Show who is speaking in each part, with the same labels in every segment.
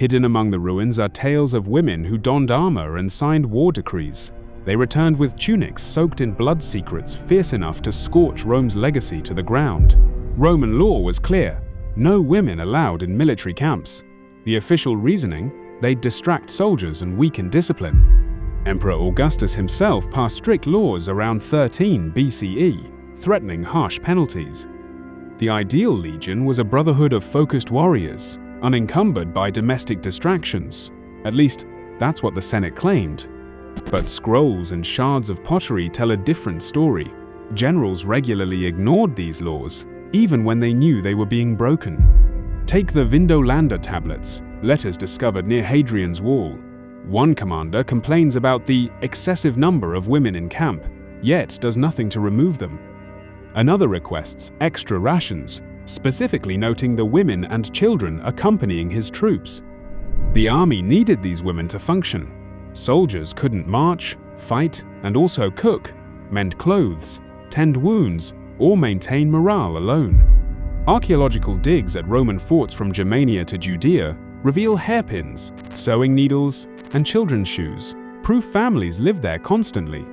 Speaker 1: Hidden among the ruins are tales of women who donned armor and signed war decrees. They returned with tunics soaked in blood secrets fierce enough to scorch Rome's legacy to the ground. Roman law was clear: no women allowed in military camps. The official reasoning: they'd distract soldiers and weaken discipline. Emperor Augustus himself passed strict laws around 13 BCE, threatening harsh penalties. The ideal legion was a brotherhood of focused warriors, unencumbered by domestic distractions. At least, that's what the Senate claimed. But scrolls and shards of pottery tell a different story. Generals regularly ignored these laws, even when they knew they were being broken. Take the Vindolanda tablets, letters discovered near Hadrian's Wall. One commander complains about the excessive number of women in camp, yet does nothing to remove them. Another requests extra rations, specifically noting the women and children accompanying his troops. The army needed these women to function. Soldiers couldn't march, fight, and also cook, mend clothes, tend wounds, or maintain morale alone. Archaeological digs at Roman forts from Germania to Judea reveal hairpins, sewing needles, and children's shoes, proof families lived there constantly.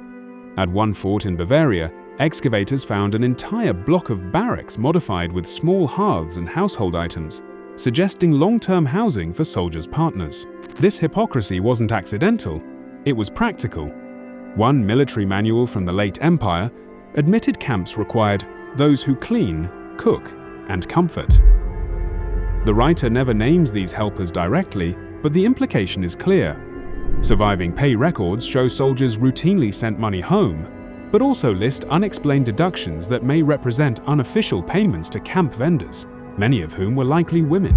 Speaker 1: At one fort in Bavaria, excavators found an entire block of barracks modified with small hearths and household items, suggesting long-term housing for soldiers' partners. This hypocrisy wasn't accidental, it was practical. One military manual from the late Empire admitted camps required those who clean, cook, and comfort. The writer never names these helpers directly, but the implication is clear. Surviving pay records show soldiers routinely sent money home, but also list unexplained deductions that may represent unofficial payments to camp vendors, many of whom were likely women.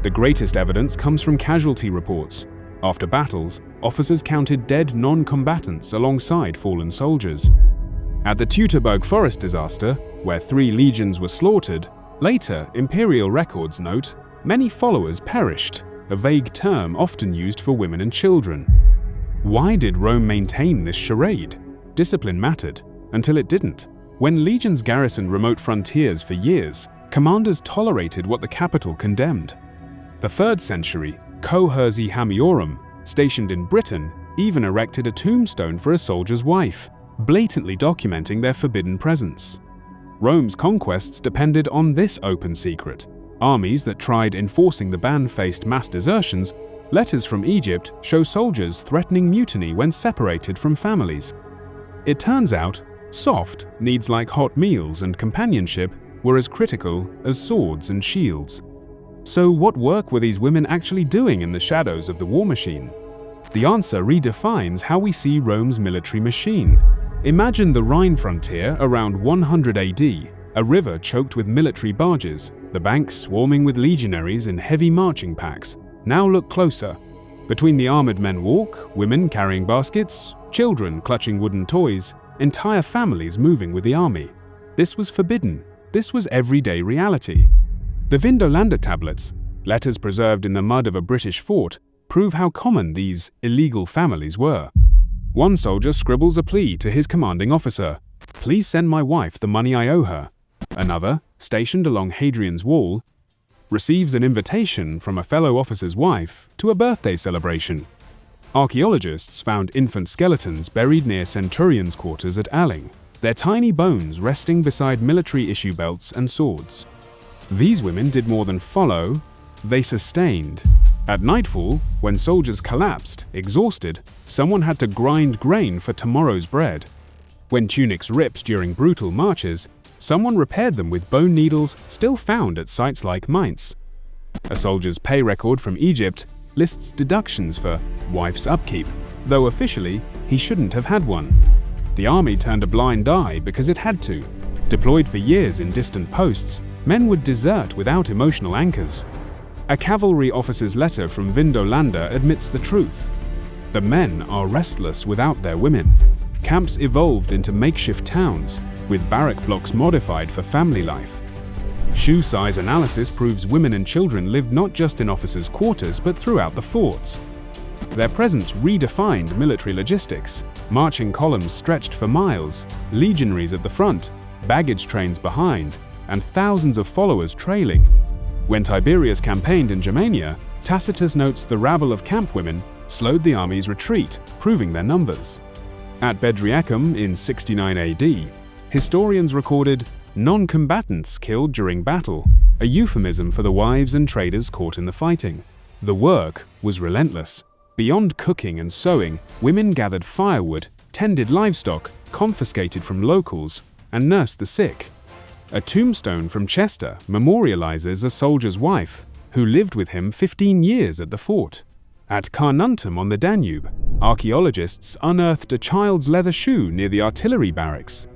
Speaker 1: The greatest evidence comes from casualty reports. After battles, officers counted dead non-combatants alongside fallen soldiers. At the Teutoburg forest disaster, where 3 legions were slaughtered, later imperial records note many followers perished, a vague term often used for women and children. Why did Rome maintain this charade? Discipline mattered, until it didn't. When legions garrisoned remote frontiers for years, commanders tolerated what the capital condemned. The 3rd century, Cohursi Hamiorum, stationed in Britain, even erected a tombstone for a soldier's wife, blatantly documenting their forbidden presence. Rome's conquests depended on this open secret. Armies that tried enforcing the ban faced mass desertions. Letters from Egypt show soldiers threatening mutiny when separated from families. It turns out, soft needs like hot meals and companionship were as critical as swords and shields. So what work were these women actually doing in the shadows of the war machine? The answer redefines how we see Rome's military machine. Imagine the Rhine frontier around 100 AD, a river choked with military barges, the banks swarming with legionaries in heavy marching packs. Now look closer. Between the armored men walk, women carrying baskets, children clutching wooden toys, entire families moving with the army. This was forbidden. This was everyday reality. The Vindolanda tablets, letters preserved in the mud of a British fort, prove how common these illegal families were. One soldier scribbles a plea to his commanding officer: "Please send my wife the money I owe her." Another, stationed along Hadrian's Wall, receives an invitation from a fellow officer's wife to a birthday celebration. Archaeologists found infant skeletons buried near centurions' quarters at Alling, their tiny bones resting beside military issue belts and swords. These women did more than follow, they sustained. At nightfall, when soldiers collapsed, exhausted, someone had to grind grain for tomorrow's bread. When tunics ripped during brutal marches, someone repaired them with bone needles still found at sites like Mainz. A soldier's pay record from Egypt lists deductions for wife's upkeep, though officially he shouldn't have had one. The army turned a blind eye because it had to. Deployed for years in distant posts, men would desert without emotional anchors. A cavalry officer's letter from Vindolanda admits the truth. The men are restless without their women. Camps evolved into makeshift towns, with barrack blocks modified for family life. Shoe size analysis proves women and children lived not just in officers' quarters but throughout the forts. Their presence redefined military logistics. Marching columns stretched for miles, legionaries at the front, baggage trains behind, and thousands of followers trailing. When Tiberius campaigned in Germania, Tacitus notes the rabble of camp women slowed the army's retreat, proving their numbers. At Bedriacum in 69 AD, historians recorded non-combatants killed during battle, a euphemism for the wives and traders caught in the fighting. The work was relentless. Beyond cooking and sewing, women gathered firewood, tended livestock, confiscated from locals, and nursed the sick. A tombstone from Chester memorializes a soldier's wife, who lived with him 15 years at the fort. At Carnuntum on the Danube, archaeologists unearthed a child's leather shoe near the artillery barracks,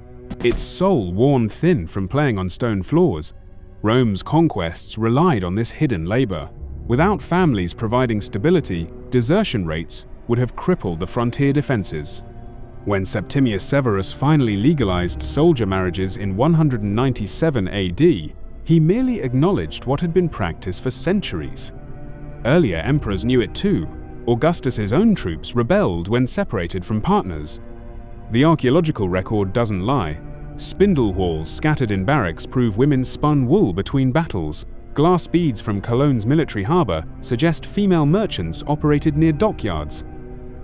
Speaker 1: its sole worn thin from playing on stone floors. Rome's conquests relied on this hidden labor. Without families providing stability, desertion rates would have crippled the frontier defenses. When Septimius Severus finally legalized soldier marriages in 197 AD, he merely acknowledged what had been practiced for centuries. Earlier emperors knew it too. Augustus's own troops rebelled when separated from partners. The archaeological record doesn't lie. Spindle whorls scattered in barracks prove women spun wool between battles. Glass beads from Cologne's military harbour suggest female merchants operated near dockyards.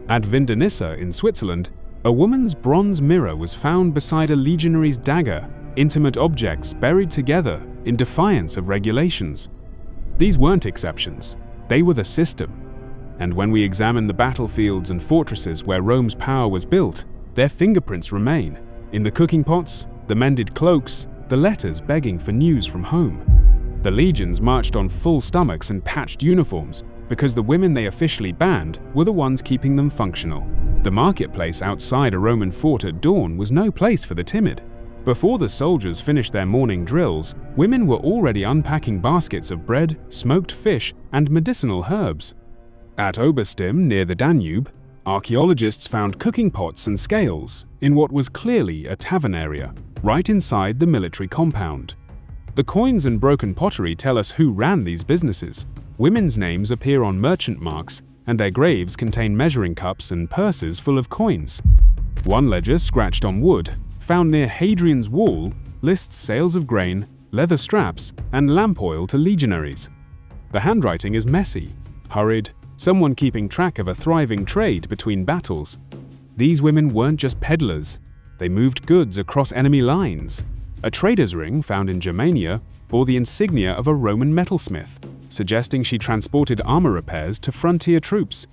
Speaker 1: At Vindonissa in Switzerland, a woman's bronze mirror was found beside a legionary's dagger, intimate objects buried together in defiance of regulations. These weren't exceptions, they were the system. And when we examine the battlefields and fortresses where Rome's power was built, their fingerprints remain. In the cooking pots, the mended cloaks, the letters begging for news from home. The legions marched on full stomachs and patched uniforms because the women they officially banned were the ones keeping them functional. The marketplace outside a Roman fort at dawn was no place for the timid. Before the soldiers finished their morning drills, women were already unpacking baskets of bread, smoked fish, and medicinal herbs. At Oberstim, near the Danube, archaeologists found cooking pots and scales in what was clearly a tavern area, right inside the military compound. The coins and broken pottery tell us who ran these businesses. Women's names appear on merchant marks, and their graves contain measuring cups and purses full of coins. One ledger scratched on wood, found near Hadrian's Wall, lists sales of grain, leather straps, and lamp oil to legionaries. The handwriting is messy, hurried, someone keeping track of a thriving trade between battles. These women weren't just peddlers, they moved goods across enemy lines. A trader's ring found in Germania bore the insignia of a Roman metalsmith, suggesting she transported armor repairs to frontier troops.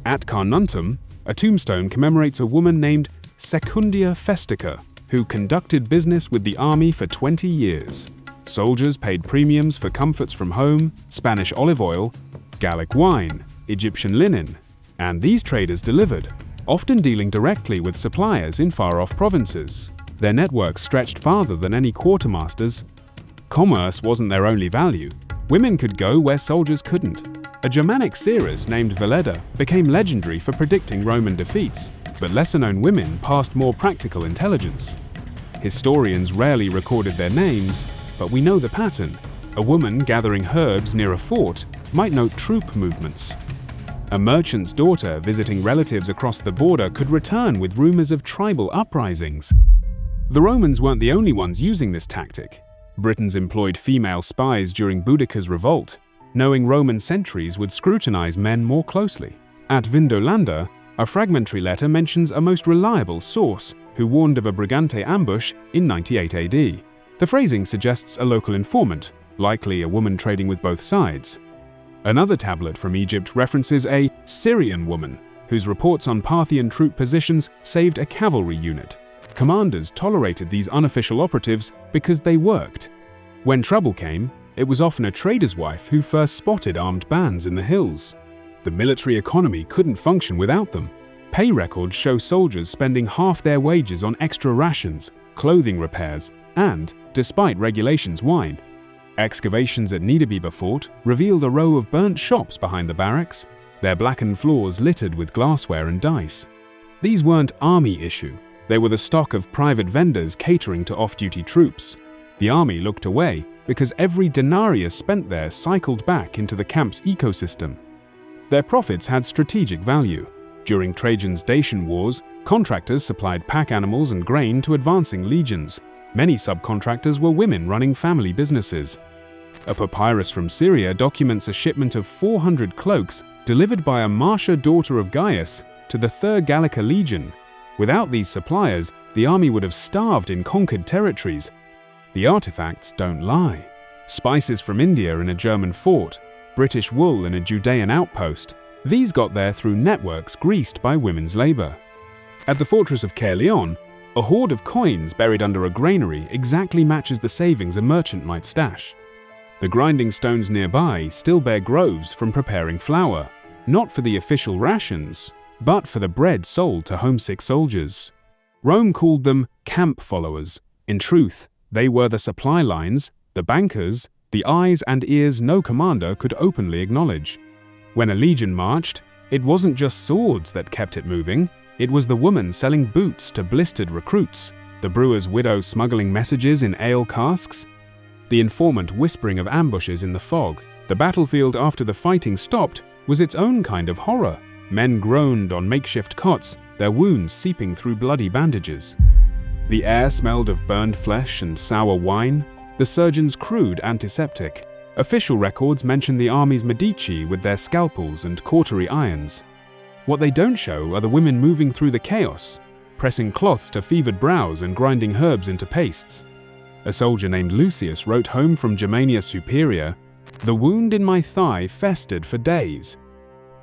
Speaker 1: At Carnuntum, a tombstone commemorates a woman named Secundia Festica, who conducted business with the army for 20 years. Soldiers paid premiums for comforts from home, Spanish olive oil, Gallic wine, Egyptian linen, and these traders delivered, often dealing directly with suppliers in far-off provinces. Their networks stretched farther than any quartermasters. Commerce wasn't their only value. Women could go where soldiers couldn't. A Germanic seeress named Veleda became legendary for predicting Roman defeats, but lesser-known women passed more practical intelligence. Historians rarely recorded their names, but we know the pattern. A woman gathering herbs near a fort might note troop movements. A merchant's daughter visiting relatives across the border could return with rumors of tribal uprisings. The Romans weren't the only ones using this tactic. Britons employed female spies during Boudicca's revolt, knowing Roman sentries would scrutinize men more closely. At Vindolanda, a fragmentary letter mentions a most reliable source who warned of a Brigante ambush in 98 AD. The phrasing suggests a local informant, likely a woman trading with both sides. Another tablet from Egypt references a Syrian woman whose reports on Parthian troop positions saved a cavalry unit. Commanders tolerated these unofficial operatives because they worked. When trouble came, it was often a trader's wife who first spotted armed bands in the hills. The military economy couldn't function without them. Pay records show soldiers spending half their wages on extra rations, clothing repairs, and, despite regulations wine. Excavations at Niederbiber Fort revealed a row of burnt shops behind the barracks, their blackened floors littered with glassware and dice. These weren't army issue. They were the stock of private vendors catering to off-duty troops. The army looked away because every denarius spent there cycled back into the camp's ecosystem. Their profits had strategic value. During Trajan's Dacian wars, contractors supplied pack animals and grain to advancing legions. Many subcontractors were women running family businesses. A papyrus from Syria documents a shipment of 400 cloaks delivered by a Marcia, daughter of Gaius, to the 3rd Gallica Legion. Without these suppliers, the army would have starved in conquered territories. The artifacts don't lie. Spices from India in a German fort, British wool in a Judean outpost. These got there through networks greased by women's labor. At the fortress of Caerleon, a hoard of coins buried under a granary exactly matches the savings a merchant might stash. The grinding stones nearby still bear groves from preparing flour, not for the official rations, but for the bread sold to homesick soldiers. Rome called them camp followers. In truth, they were the supply lines, the bankers, the eyes and ears no commander could openly acknowledge. When a legion marched, it wasn't just swords that kept it moving, it was the woman selling boots to blistered recruits, the brewer's widow smuggling messages in ale casks, the informant whispering of ambushes in the fog. The battlefield after the fighting stopped was its own kind of horror. Men groaned on makeshift cots, their wounds seeping through bloody bandages. The air smelled of burned flesh and sour wine, the surgeon's crude antiseptic. Official records mention the army's Medici with their scalpels and cautery irons. What they don't show are the women moving through the chaos, pressing cloths to fevered brows and grinding herbs into pastes. A soldier named Lucius wrote home from Germania Superior, "The wound in my thigh festered for days."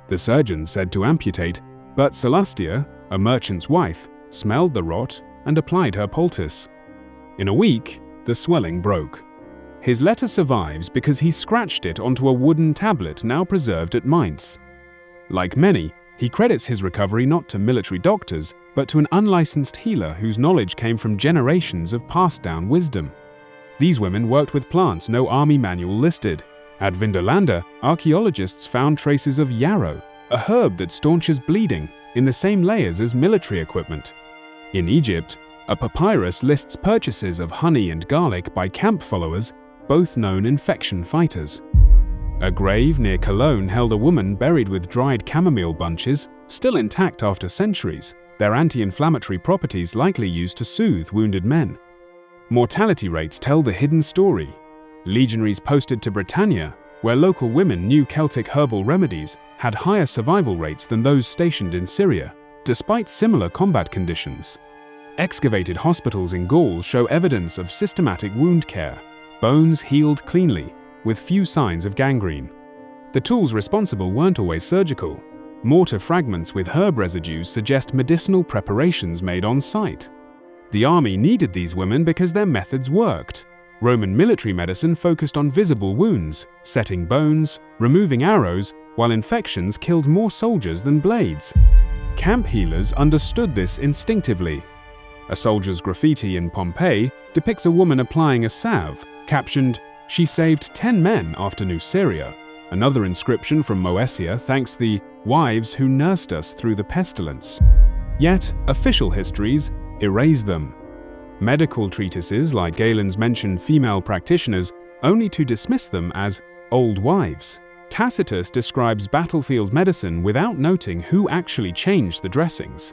Speaker 1: The surgeon said to amputate, but Celastia, a merchant's wife, smelled the rot and applied her poultice. In a week, the swelling broke. His letter survives because he scratched it onto a wooden tablet now preserved at Mainz. Like many, he credits his recovery not to military doctors, but to an unlicensed healer whose knowledge came from generations of passed-down wisdom. These women worked with plants no army manual listed. At Vindolanda, archaeologists found traces of yarrow, a herb that staunches bleeding, in the same layers as military equipment. In Egypt, a papyrus lists purchases of honey and garlic by camp followers, both known infection fighters. A grave near Cologne held a woman buried with dried chamomile bunches, still intact after centuries, their anti-inflammatory properties likely used to soothe wounded men. Mortality rates tell the hidden story. Legionaries posted to Britannia, where local women knew Celtic herbal remedies, had higher survival rates than those stationed in Syria, despite similar combat conditions. Excavated hospitals in Gaul show evidence of systematic wound care, bones healed cleanly, with few signs of gangrene. The tools responsible weren't always surgical. Mortar fragments with herb residues suggest medicinal preparations made on site. The army needed these women because their methods worked. Roman military medicine focused on visible wounds, setting bones, removing arrows, while infections killed more soldiers than blades. Camp healers understood this instinctively. A soldier's graffiti in Pompeii depicts a woman applying a salve, captioned, "She saved 10 men after Nuceria." Another inscription from Moesia thanks the wives who nursed us through the pestilence. Yet, official histories erase them. Medical treatises like Galen's mention female practitioners only to dismiss them as old wives. Tacitus describes battlefield medicine without noting who actually changed the dressings.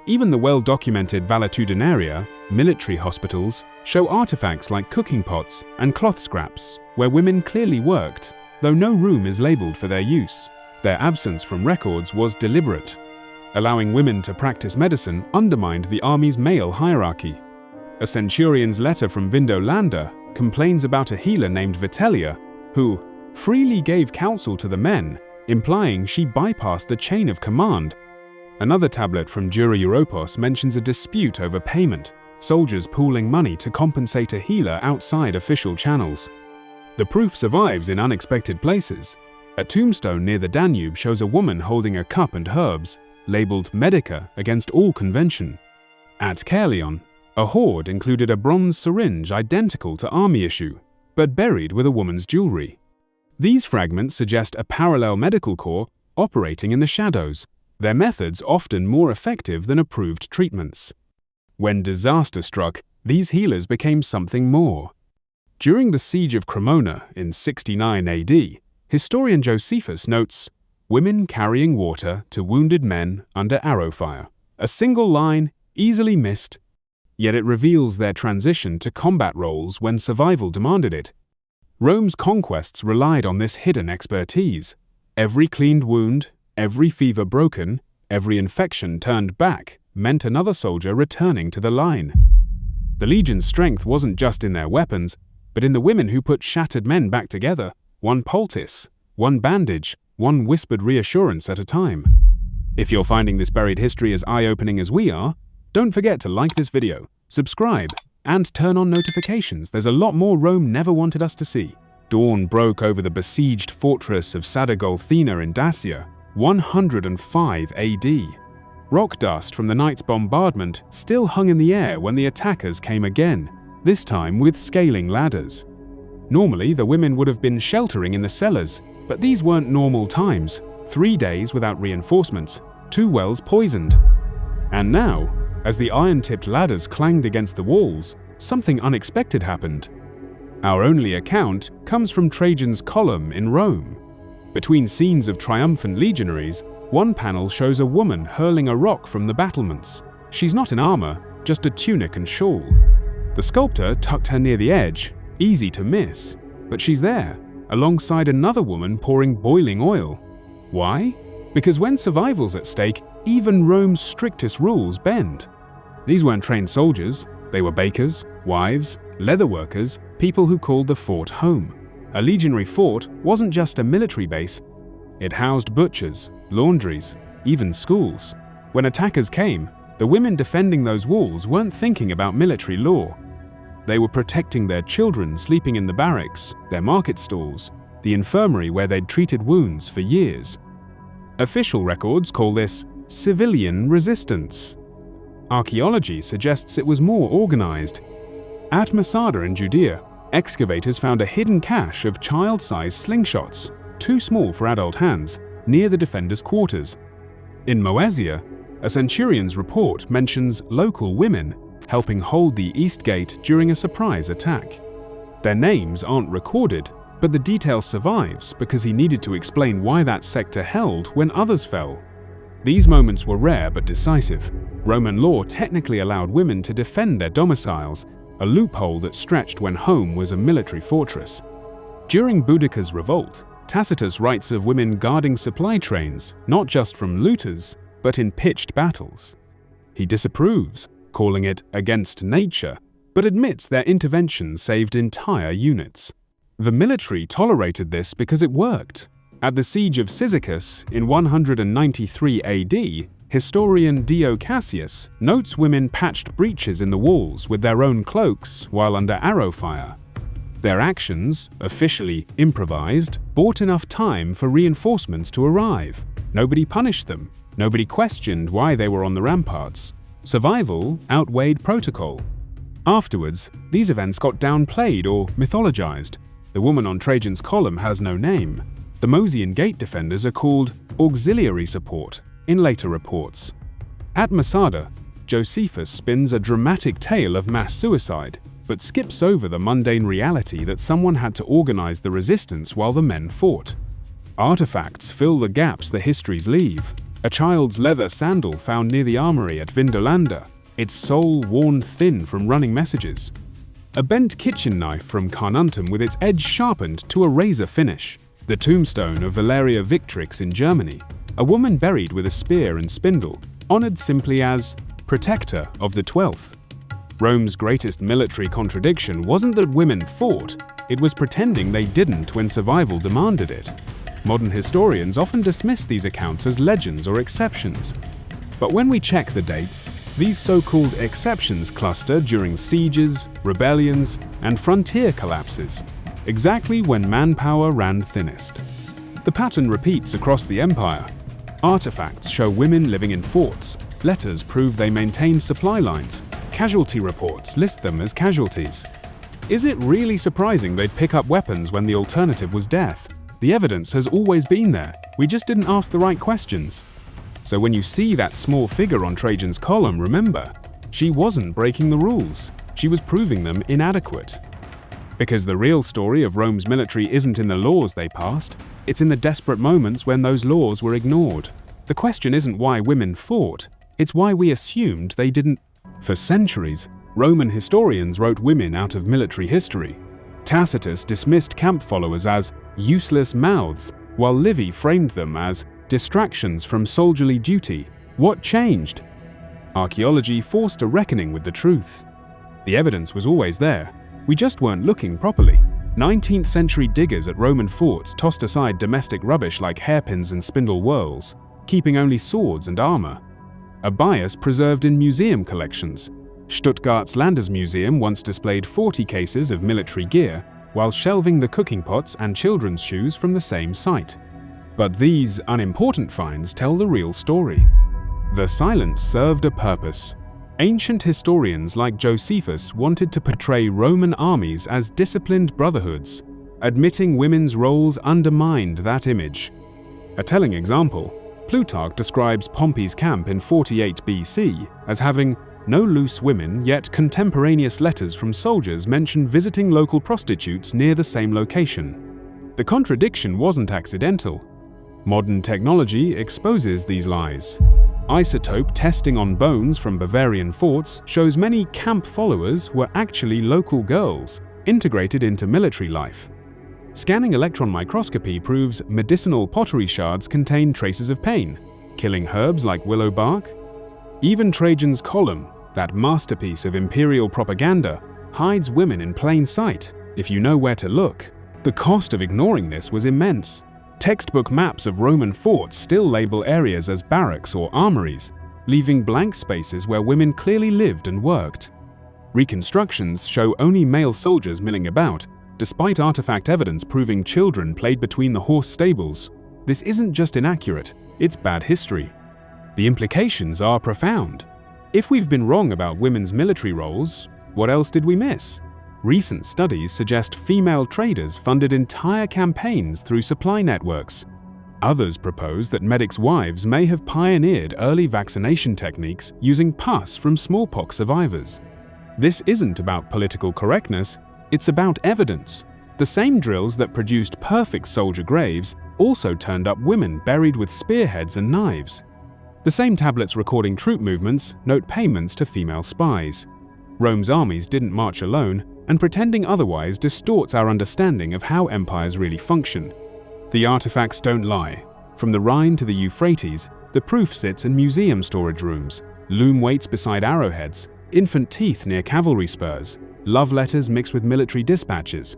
Speaker 1: Even the well-documented valetudinaria, military hospitals, show artifacts like cooking pots and cloth scraps, where women clearly worked, though no room is labeled for their use. Their absence from records was deliberate. Allowing women to practice medicine undermined the army's male hierarchy. A centurion's letter from Vindolanda complains about a healer named Vitellia, who freely gave counsel to the men, implying she bypassed the chain of command. Another tablet from Dura Europos mentions a dispute over payment, soldiers pooling money to compensate a healer outside official channels. The proof survives in unexpected places. A tombstone near the Danube shows a woman holding a cup and herbs, labeled Medica against all convention. At Caerleon, a hoard included a bronze syringe identical to army issue, but buried with a woman's jewelry. These fragments suggest a parallel medical corps operating in the shadows, their methods often more effective than approved treatments. When disaster struck, these healers became something more. During the siege of Cremona in 69 AD, historian Josephus notes, "Women carrying water to wounded men under arrow fire." A single line, easily missed, yet it reveals their transition to combat roles when survival demanded it. Rome's conquests relied on this hidden expertise. Every cleaned wound, every fever broken, every infection turned back meant another soldier returning to the line. The legion's strength wasn't just in their weapons, but in the women who put shattered men back together, one poultice, one bandage, one whispered reassurance at a time. If you're finding this buried history as eye-opening as we are, don't forget to like this video, subscribe, and turn on notifications. There's a lot more Rome never wanted us to see. Dawn broke over the besieged fortress of Sadagolthina in Dacia, 105 AD. Rock dust from the night's bombardment still hung in the air when the attackers came again, this time with scaling ladders. Normally, the women would have been sheltering in the cellars, but these weren't normal times. 3 days without reinforcements, 2 wells poisoned. And now, as the iron-tipped ladders clanged against the walls, something unexpected happened. Our only account comes from Trajan's column in Rome. Between scenes of triumphant legionaries, one panel shows a woman hurling a rock from the battlements. She's not in armor, just a tunic and shawl. The sculptor tucked her near the edge, easy to miss, but she's there, alongside another woman pouring boiling oil. Why? Because when survival's at stake, even Rome's strictest rules bend. These weren't trained soldiers, they were bakers, wives, leatherworkers, people who called the fort home. A legionary fort wasn't just a military base, it housed butchers, laundries, even schools. When attackers came, the women defending those walls weren't thinking about military law. They were protecting their children sleeping in the barracks, their market stalls, the infirmary where they'd treated wounds for years. Official records call this civilian resistance. Archaeology suggests it was more organized. At Masada in Judea, excavators found a hidden cache of child-sized slingshots, too small for adult hands, near the defenders' quarters. In Moesia, a centurion's report mentions local women helping hold the east gate during a surprise attack. Their names aren't recorded, but the detail survives because he needed to explain why that sector held when others fell. These moments were rare but decisive. Roman law technically allowed women to defend their domiciles, a loophole that stretched when home was a military fortress. During Boudicca's revolt, Tacitus writes of women guarding supply trains, not just from looters, but in pitched battles. He disapproves, calling it against nature, but admits their intervention saved entire units. The military tolerated this because it worked. At the siege of Cyzicus in 193 AD, historian Dio Cassius notes women patched breaches in the walls with their own cloaks while under arrow fire. Their actions, officially improvised, bought enough time for reinforcements to arrive. Nobody punished them. Nobody questioned why they were on the ramparts. Survival outweighed protocol. Afterwards, these events got downplayed or mythologized. The woman on Trajan's column has no name. The Mosian gate defenders are called auxiliary support in later reports. At Masada, Josephus spins a dramatic tale of mass suicide, but skips over the mundane reality that someone had to organize the resistance while the men fought. Artifacts fill the gaps the histories leave. A child's leather sandal found near the armory at Vindolanda, its sole worn thin from running messages. A bent kitchen knife from Carnuntum with its edge sharpened to a razor finish. The tombstone of Valeria Victrix in Germany, a woman buried with a spear and spindle, honored simply as protector of the 12th. Rome's greatest military contradiction wasn't that women fought, it was pretending they didn't when survival demanded it. Modern historians often dismiss these accounts as legends or exceptions. But when we check the dates, these so-called exceptions cluster during sieges, rebellions, and frontier collapses, exactly when manpower ran thinnest. The pattern repeats across the empire. Artifacts show women living in forts, letters prove they maintained supply lines, casualty reports list them as casualties. Is it really surprising they'd pick up weapons when the alternative was death? The evidence has always been there, we just didn't ask the right questions. So when you see that small figure on Trajan's column, remember, she wasn't breaking the rules, she was proving them inadequate. Because the real story of Rome's military isn't in the laws they passed, it's in the desperate moments when those laws were ignored. The question isn't why women fought, it's why we assumed they didn't. For centuries, Roman historians wrote women out of military history. Tacitus dismissed camp followers as useless mouths, while Livy framed them as distractions from soldierly duty. What changed? Archaeology forced a reckoning with the truth. The evidence was always there. We just weren't looking properly. 19th century diggers at Roman forts tossed aside domestic rubbish like hairpins and spindle whorls, keeping only swords and armor. A bias preserved in museum collections. Stuttgart's Landesmuseum once displayed 40 cases of military gear, while shelving the cooking pots and children's shoes from the same site. But these unimportant finds tell the real story. The silence served a purpose. Ancient historians like Josephus wanted to portray Roman armies as disciplined brotherhoods. Admitting women's roles undermined that image. A telling example, Plutarch describes Pompey's camp in 48 BC as having no loose women, yet contemporaneous letters from soldiers mention visiting local prostitutes near the same location. The contradiction wasn't accidental. Modern technology exposes these lies. Isotope testing on bones from Bavarian forts shows many camp followers were actually local girls, integrated into military life. Scanning electron microscopy proves medicinal pottery shards contain traces of pain, killing herbs like willow bark. Even Trajan's column, that masterpiece of imperial propaganda, hides women in plain sight, if you know where to look. The cost of ignoring this was immense. Textbook maps of Roman forts still label areas as barracks or armories, leaving blank spaces where women clearly lived and worked. Reconstructions show only male soldiers milling about, despite artifact evidence proving children played between the horse stables. This isn't just inaccurate, it's bad history. The implications are profound. If we've been wrong about women's military roles, what else did we miss? Recent studies suggest female traders funded entire campaigns through supply networks. Others propose that medics' wives may have pioneered early vaccination techniques using pus from smallpox survivors. This isn't about political correctness, it's about evidence. The same drills that produced perfect soldier graves also turned up women buried with spearheads and knives. The same tablets recording troop movements note payments to female spies. Rome's armies didn't march alone, and pretending otherwise distorts our understanding of how empires really function. The artifacts don't lie. From the Rhine to the Euphrates, the proof sits in museum storage rooms, loom weights beside arrowheads, infant teeth near cavalry spurs, love letters mixed with military dispatches.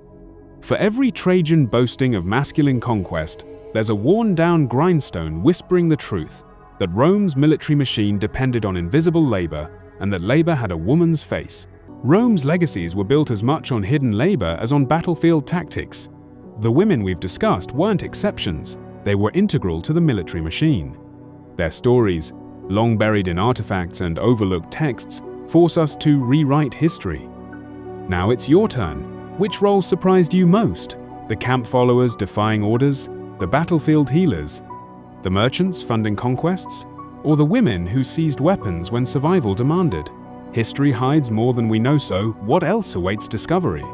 Speaker 1: For every Trajan boasting of masculine conquest, there's a worn-down grindstone whispering the truth, that Rome's military machine depended on invisible labor, and that labor had a woman's face. Rome's legacies were built as much on hidden labor as on battlefield tactics. The women we've discussed weren't exceptions, they were integral to the military machine. Their stories, long buried in artifacts and overlooked texts, force us to rewrite history. Now it's your turn. Which role surprised you most? The camp followers defying orders? The battlefield healers? The merchants funding conquests? Or the women who seized weapons when survival demanded? History hides more than we know, so what else awaits discovery?